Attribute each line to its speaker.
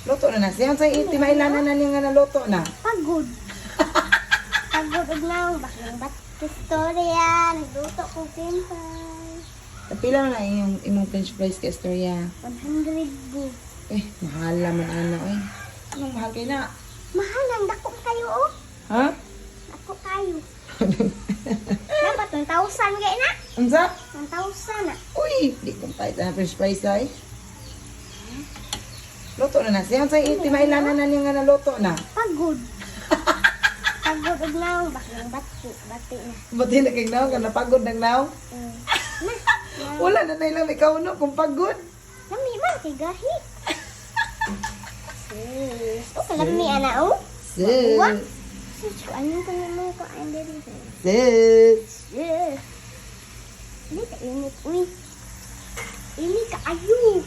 Speaker 1: Luto na na. Siya sa iti mailanan na niya nga naluto na.
Speaker 2: Pagod. Pagod og naong baklang istorya. Nagluto ko kimpay.
Speaker 1: Pila na imong french fries ka istorya.
Speaker 2: 100 bu.
Speaker 1: Mahal man ano Anong mahal kayo na?
Speaker 2: Mahal ang dako kayo oh.
Speaker 1: Ha?
Speaker 2: Dako kayo. Dapat 1,000 kaya na.
Speaker 1: Unsa?
Speaker 2: 1,000 na.
Speaker 1: Uy, di kong kahit na french fries ay. Luto na na. Siya sa iti mailanan na niya nga naluto na.
Speaker 2: Pagod. Pagod og naong baklang bati na.
Speaker 1: Buti na kay naw ka napagod ng naw.
Speaker 2: Na.
Speaker 1: Wala na nailang ikaw no kung pagod.
Speaker 2: Lami man kay gahi. Sis. O kalami ana oh.
Speaker 1: Sis.
Speaker 2: Sis, ano ka naman ko ang diri.
Speaker 1: Sis.
Speaker 2: Yes. Ini ka init, uy. Ini ka ayo.